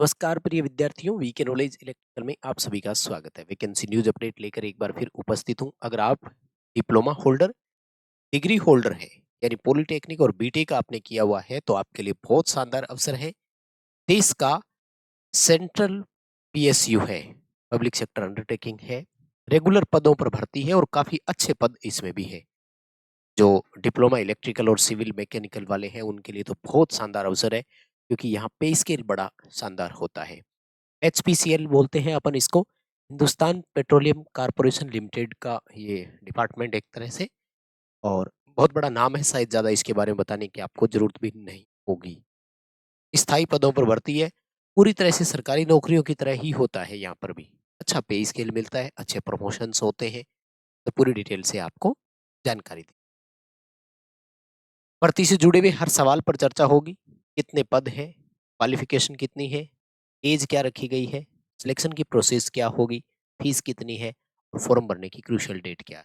नमस्कार प्रिय विद्यार्थियों, वीके नॉलेज इलेक्ट्रिकल में आप सभी का स्वागत है। वैकेंसी न्यूज अपडेट लेकर एक बार फिर उपस्थित हूं। अगर आप डिप्लोमा होल्डर, डिग्री होल्डर है, यानी पॉलिटेक्निक और बीटेक आपने किया हुआ है, तो आपके लिए बहुत शानदार अवसर है। देश का सेंट्रल पीएसयू है, पब्लिक सेक्टर अंडरटेकिंग है, रेगुलर पदों पर भर्ती है और काफी अच्छे पद इसमें भी है। जो डिप्लोमा इलेक्ट्रिकल और सिविल मैकेनिकल वाले हैं उनके लिए तो बहुत शानदार अवसर है, क्योंकि यहाँ पे स्केल बड़ा शानदार होता है। एचपीसीएल बोलते हैं अपन इसको, हिंदुस्तान पेट्रोलियम कॉर्पोरेशन लिमिटेड का ये डिपार्टमेंट एक तरह से, और बहुत बड़ा नाम है। शायद ज्यादा इसके बारे में बताने की आपको जरूरत भी नहीं होगी। स्थायी पदों पर भर्ती है, पूरी तरह से सरकारी नौकरियों की तरह ही होता है। यहाँ पर भी अच्छा पे स्केल मिलता है, अच्छे प्रमोशंस होते हैं। तो पूरी डिटेल से आपको जानकारी दी। भर्ती से जुड़े हुए हर सवाल पर चर्चा होगी। कितने पद है, क्वालिफिकेशन कितनी है, एज क्या रखी गई है, सिलेक्शन की प्रोसेस क्या होगी, फीस कितनी है और फॉर्म भरने की क्रूशियल डेट क्या है।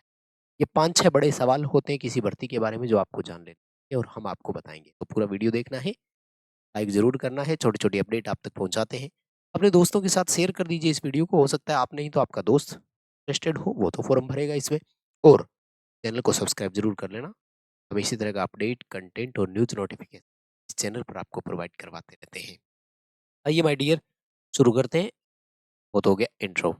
ये 5-6 बड़े सवाल होते हैं किसी भर्ती के बारे में जो आपको जान लेने हैं और हम आपको बताएंगे। तो पूरा वीडियो देखना है, लाइक जरूर करना है, छोटी छोटी अपडेट आप तक पहुंचाते हैं। अपने दोस्तों के साथ शेयर कर दीजिए इस वीडियो को। हो सकता है आप नहीं तो आपका दोस्त इंटरेस्टेड हो, वो तो फॉर्म भरेगा इसमें। और चैनल को सब्सक्राइब जरूर कर लेना। हम इसी तरह का अपडेट, कंटेंट और न्यूज नोटिफिकेशन इस चैनल पर आपको प्रोवाइड करवाते रहते हैं। आइए माय डियर, शुरू करते हैं। वो तो हो गया intro.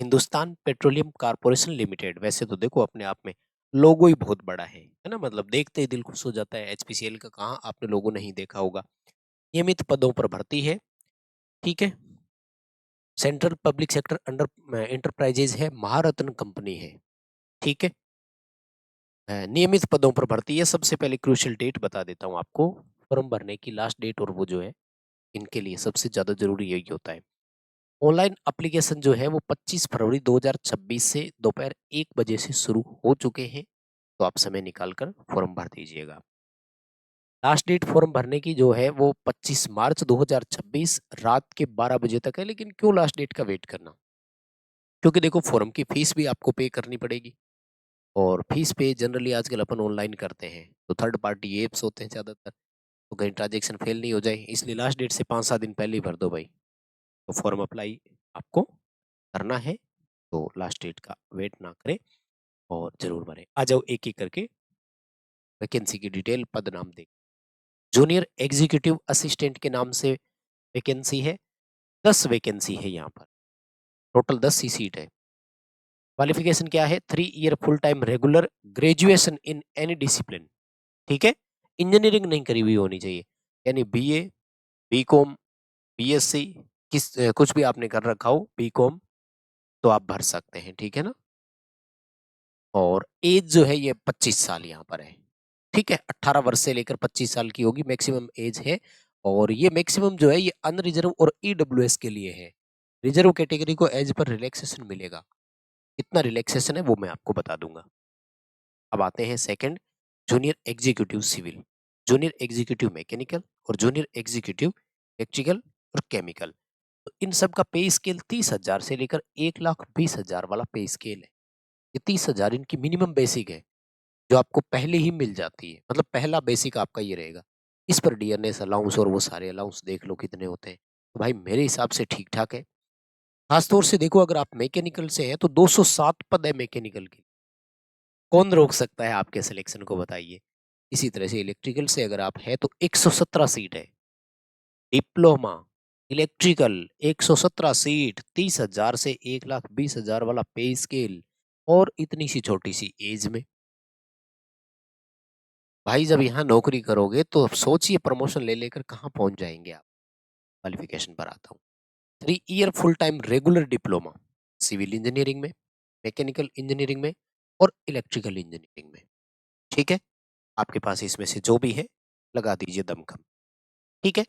Hindustan petroleum corporation limited, वैसे तो देखो अपने आप में लोगो ही बहुत बड़ा है ना, मतलब देखते ही दिल खुश हो जाता है। एचपीसीएल का कहाँ आपने लोगो नहीं देखा होगा। नियमित पदों पर भर्ती है, ठीक है। Central public sector under enterprises है, महारत्न कंपनी है, ठीक है। नियमित पदों पर भर्ती है। सबसे पहले क्रूशियल डेट बता देता हूँ आपको, फॉर्म भरने की लास्ट डेट, और वो जो है इनके लिए सबसे ज्यादा जरूरी यही होता है। ऑनलाइन एप्लीकेशन जो है वो 25 फरवरी 2026 से दोपहर 1 बजे से शुरू हो चुके हैं। तो आप समय निकाल कर फॉर्म भर दीजिएगा। लास्ट डेट फॉर्म भरने की जो है वो 25 मार्च 2026 रात के 12 बजे तक है। लेकिन क्यों लास्ट डेट का वेट करना? क्योंकि देखो फॉर्म की फीस भी आपको पे करनी पड़ेगी, और फीस पे जनरली आजकल अपन ऑनलाइन करते हैं, तो थर्ड पार्टी एप्स होते हैं ज़्यादातर, तो कहीं ट्रांजेक्शन फेल नहीं हो जाए, इसलिए लास्ट डेट से 5-7 दिन पहले ही भर दो भाई। तो फॉर्म अप्लाई आपको करना है, तो लास्ट डेट का वेट ना करें और जरूर भरें। आ जाओ एक एक करके वैकेंसी की डिटेल, पद नाम दें। जूनियर एग्जीक्यूटिव असिस्टेंट के नाम से वैकेंसी है। 10 वैकेंसी है यहाँ पर, टोटल 10 ही सीट है। क्वालिफिकेशन क्या है? 3 year full time regular graduation in any discipline, ठीक है। इंजीनियरिंग नहीं करी हुई होनी चाहिए, यानी बीए, बीकॉम, बीएससी, कुछ भी आपने कर रखा हो, बीकॉम, तो आप भर सकते हैं, ठीक है ना। और एज जो है ये 25 साल यहाँ पर है, ठीक है। 18 वर्ष से लेकर 25 साल की होगी मैक्सिमम एज है। और ये मैक्सिमम जो है ये अनरिजर्व और ईडब्ल्यूएस के लिए है। रिजर्व कैटेगरी को एज पर रिलैक्सेशन मिलेगा। कितना रिलैक्सेशन है वो मैं आपको बता दूंगा। अब आते हैं second, junior executive civil, junior executive mechanical और जूनियर एग्जीक्यूटिव इलेक्ट्रिकल और केमिकल। तो इन सब का पे स्केल 30,000 से लेकर 1,20,000 वाला पे स्केल है। ये 30,000 इनकी मिनिमम बेसिक है, जो आपको पहले ही मिल जाती है। मतलब पहला बेसिक आपका ये रहेगा। इस पर डियरनेस अलाउंस और वो सारे अलाउंस देख लो कितने होते हैं। तो भाई मेरे हिसाब से ठीक ठाक है। खासतौर से देखो, अगर आप मैकेनिकल से हैं तो 207 पद है मैकेनिकल के। कौन रोक सकता है आपके सिलेक्शन को, बताइए। इसी तरह से इलेक्ट्रिकल से अगर आप है तो 117 सीट है। डिप्लोमा इलेक्ट्रिकल 117 सीट, 30,000 से 1,20,000 वाला पे स्केल, और इतनी सी छोटी सी एज में। भाई जब यहाँ नौकरी करोगे तो अब सोचिए प्रमोशन ले लेकर कहाँ पहुंच जाएंगे आप। क्वालिफिकेशन पर आता हूँ। 3 year full time regular diploma civil engineering में, मैकेनिकल इंजीनियरिंग में और इलेक्ट्रिकल इंजीनियरिंग में, ठीक है। आपके पास इसमें से जो भी है लगा दीजिए दमखम, ठीक है।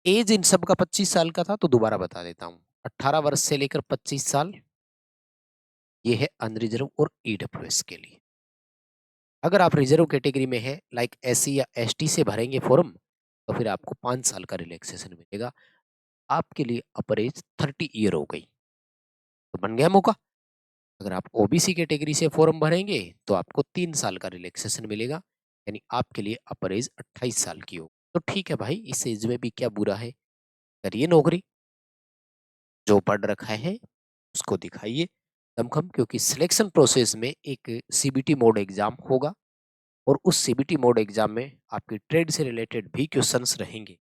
एज इन सब का 25 साल का था, तो दोबारा बता देता हूँ। 18 वर्ष से लेकर 25 साल, ये है अनरिजर्व और ईडब्ल्यूएस के लिए। अगर आप रिजर्व कैटेगरी में है, लाइक एससी या एसटी से भरेंगे फॉर्म, तो फिर आपको 5 साल का रिलैक्सेशन मिलेगा। आपके लिए अपर एज 30 ईयर हो गई, तो बन गया मौका। अगर आप ओबीसी कैटेगरी से फॉर्म भरेंगे तो आपको 3 साल का रिलैक्सेशन मिलेगा, यानी आपके लिए अपर एज 28 साल की हो। तो ठीक है भाई, इस एज में भी क्या बुरा है, करिए नौकरी। जो पढ़ रखा है उसको दिखाइए दमखम, क्योंकि सिलेक्शन प्रोसेस में एक सीबीटी मोड एग्जाम होगा और उस सीबीटी मोड एग्जाम में आपकी ट्रेड से रिलेटेड भी क्वेश्चंस रहेंगे।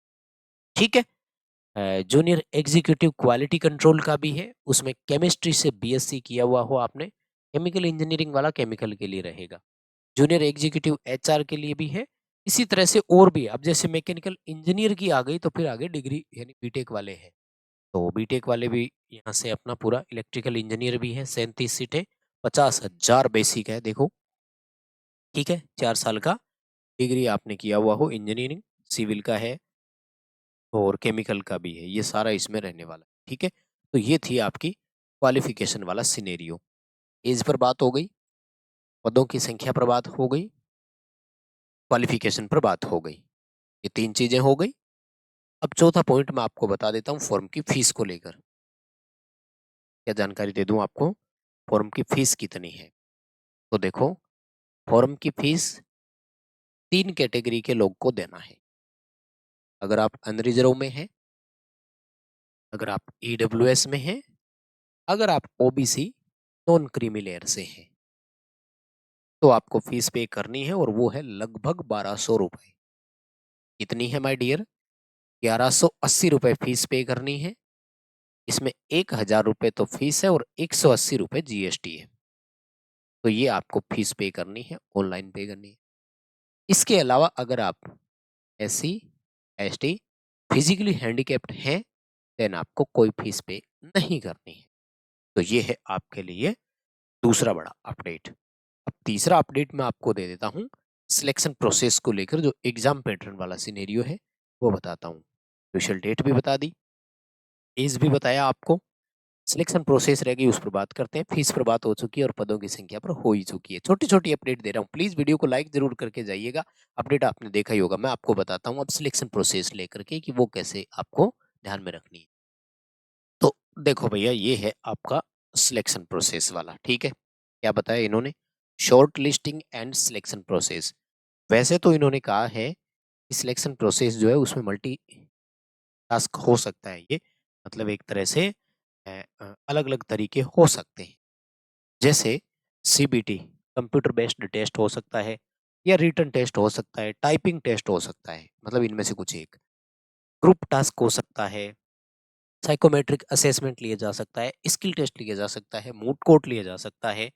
ठीक है। जूनियर एग्जीक्यूटिव क्वालिटी कंट्रोल का भी है, उसमें केमिस्ट्री से बीएससी किया हुआ हो आपने, केमिकल इंजीनियरिंग वाला केमिकल के लिए रहेगा। जूनियर एग्जीक्यूटिव एचआर के लिए भी है। इसी तरह से और भी, अब जैसे मैकेनिकल इंजीनियर की आ गई तो फिर आगे डिग्री यानी बीटेक वाले हैं, तो बीटेक वाले भी यहाँ से अपना पूरा, इलेक्ट्रिकल इंजीनियर भी है, 37 सीटें, 50,000 बेसिक है देखो। ठीक है, 4 साल का डिग्री आपने किया हुआ हो, इंजीनियरिंग सिविल का है और केमिकल का भी है, ये सारा इसमें रहने वाला है। ठीक है, तो ये थी आपकी क्वालिफिकेशन वाला सिनेरियो। एज पर बात हो गई, पदों की संख्या पर बात हो गई, क्वालिफिकेशन पर बात हो गई, ये 3 चीजें हो गई। अब चौथा पॉइंट मैं आपको बता देता हूँ फॉर्म की फीस को लेकर। क्या जानकारी दे दूं आपको, फॉर्म की फीस कितनी है? तो देखो, फॉर्म की फीस 3 कैटेगरी के लोग को देना है। अगर आप अनरिजर्व में हैं, अगर आप ईडब्ल्यूएस में हैं, अगर आप ओबीसी नॉन क्रीमी लेयर से हैं, तो आपको फीस पे करनी है और वो है लगभग 1200 रुपए। कितनी है माय डियर? 1180 रुपए फीस पे करनी है। इसमें 1000 रुपए तो फीस है और 180 रुपए जीएसटी है। तो ये आपको फीस पे करनी है, ऑनलाइन पे करनी है। इसके अलावा अगर आप एससी, एसटी, फिजिकली हैंडीकैप्ड हैं, देन आपको कोई फीस पे नहीं करनी है। तो ये है आपके लिए दूसरा बड़ा अपडेट। अब तीसरा अपडेट मैं आपको दे देता हूँ सिलेक्शन प्रोसेस को लेकर, जो एग्जाम पैटर्न वाला सिनेरियो है वो बताता हूँ। क्रूशियल डेट भी बता दी, एज भी बताया आपको, सिलेक्शन प्रोसेस रह गई उस पर बात करते हैं, फीस पर बात हो चुकी है और पदों की संख्या पर हो ही चुकी है। छोटी छोटी अपडेट दे रहा हूँ, प्लीज वीडियो को लाइक जरूर करके जाइएगा। अपडेट आपने देखा ही होगा, मैं आपको बताता हूँ अब सिलेक्शन प्रोसेस लेकर के कि वो कैसे आपको ध्यान में रखनी है। तो देखो भैया, ये है आपका सिलेक्शन प्रोसेस वाला। ठीक है, क्या बताया इन्होंने? Short listing and selection process. वैसे तो इन्होंने कहा है कि सिलेक्शन प्रोसेस जो है उसमें मल्टी टास्क हो सकता है, ये मतलब एक तरह से अलग अलग तरीके हो सकते हैं। जैसे सीबीटी कंप्यूटर बेस्ड टेस्ट हो सकता है, या रिटन टेस्ट हो सकता है, टाइपिंग टेस्ट हो सकता है, मतलब इनमें से कुछ एक। ग्रुप टास्क हो सकता है, साइकोमेट्रिक असेसमेंट लिया जा सकता है, स्किल टेस्ट लिया जा सकता है, मूड कोर्ट लिया जा सकता है,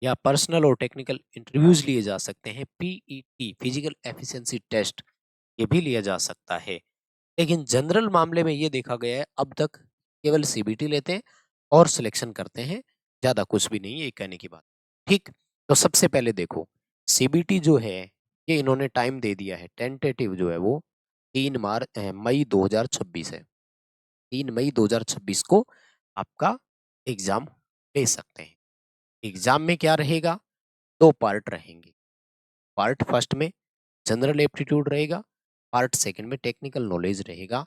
या पर्सनल और टेक्निकल इंटरव्यूज लिए जा सकते हैं, पीईटी फिजिकल एफिशिएंसी टेस्ट ये भी लिया जा सकता है। लेकिन जनरल मामले में ये देखा गया है अब तक केवल सीबीटी लेते हैं और सिलेक्शन करते हैं, ज्यादा कुछ भी नहीं है, ये कहने की बात। ठीक, तो सबसे पहले देखो, सीबीटी जो है ये इन्होंने टाइम दे दिया है, टेंटेटिव जो है वो 3 मई 2026 है। 3 मई 2026 को आपका एग्जाम ले सकते हैं। एग्जाम में क्या रहेगा? 2 पार्ट रहेंगे। पार्ट फर्स्ट में जनरल एप्टीट्यूड रहेगा, पार्ट सेकंड में टेक्निकल नॉलेज रहेगा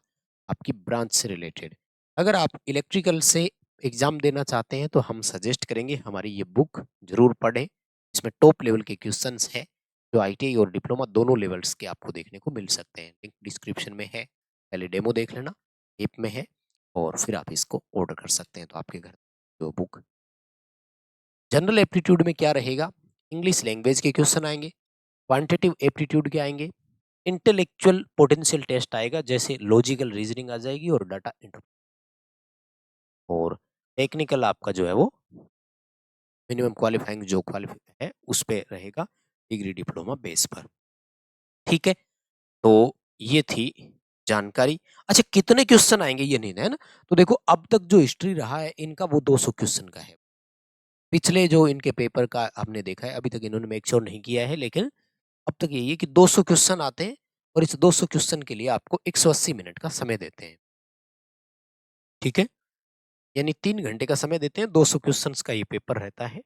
आपकी ब्रांच से रिलेटेड। अगर आप इलेक्ट्रिकल से एग्जाम देना चाहते हैं तो हम सजेस्ट करेंगे हमारी ये बुक जरूर पढ़ें। इसमें टॉप लेवल के क्वेश्चंस हैं जो आईटीआई और डिप्लोमा दोनों लेवल्स के आपको देखने को मिल सकते हैं। लिंक डिस्क्रिप्शन में है, पहले डेमो देख लेना, ऐप में है, और फिर आप इसको ऑर्डर कर सकते हैं तो आपके घर जो बुक। जनरल एप्टीट्यूड में क्या रहेगा? इंग्लिश लैंग्वेज के क्वेश्चन आएंगे, क्वांटिटेटिव एप्टीट्यूड के आएंगे, इंटेलेक्चुअल पोटेंशियल टेस्ट आएगा, जैसे लॉजिकल रीजनिंग आ जाएगी और डाटा इंटर, और टेक्निकल आपका जो है वो मिनिमम क्वालिफाइंग जो क्वालिफाई है उस पे रहेगा, डिग्री डिप्लोमा बेस पर। ठीक है, तो ये थी जानकारी। अच्छा, कितने क्वेश्चन आएंगे ये नहीं है ना, तो देखो अब तक जो हिस्ट्री रहा है इनका वो 200 क्वेश्चन का है। पिछले जो इनके पेपर का हमने देखा है, अभी तक इन्होंने मेक श्योर नहीं किया है, लेकिन अब तक यही है कि 200 क्वेश्चन आते हैं और इस 200 क्वेश्चन के लिए आपको 180 मिनट का समय देते हैं। ठीक है, यानी 3 घंटे का समय देते हैं, 200 क्वेश्चंस का ये पेपर रहता है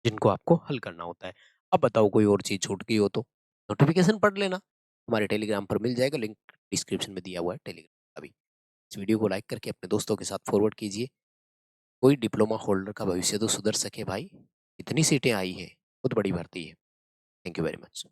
जिनको आपको हल करना होता है। अब बताओ कोई और चीज छूट गई हो तो नोटिफिकेशन पढ़ लेना, हमारे टेलीग्राम पर मिल जाएगा, लिंक डिस्क्रिप्शन में दिया हुआ है टेलीग्राम का भी। इस वीडियो को लाइक करके अपने दोस्तों के साथ फॉरवर्ड कीजिए, कोई डिप्लोमा होल्डर का भविष्य तो सुधर सके भाई। इतनी सीटें आई है, बहुत बड़ी भर्ती है। Thank you very much.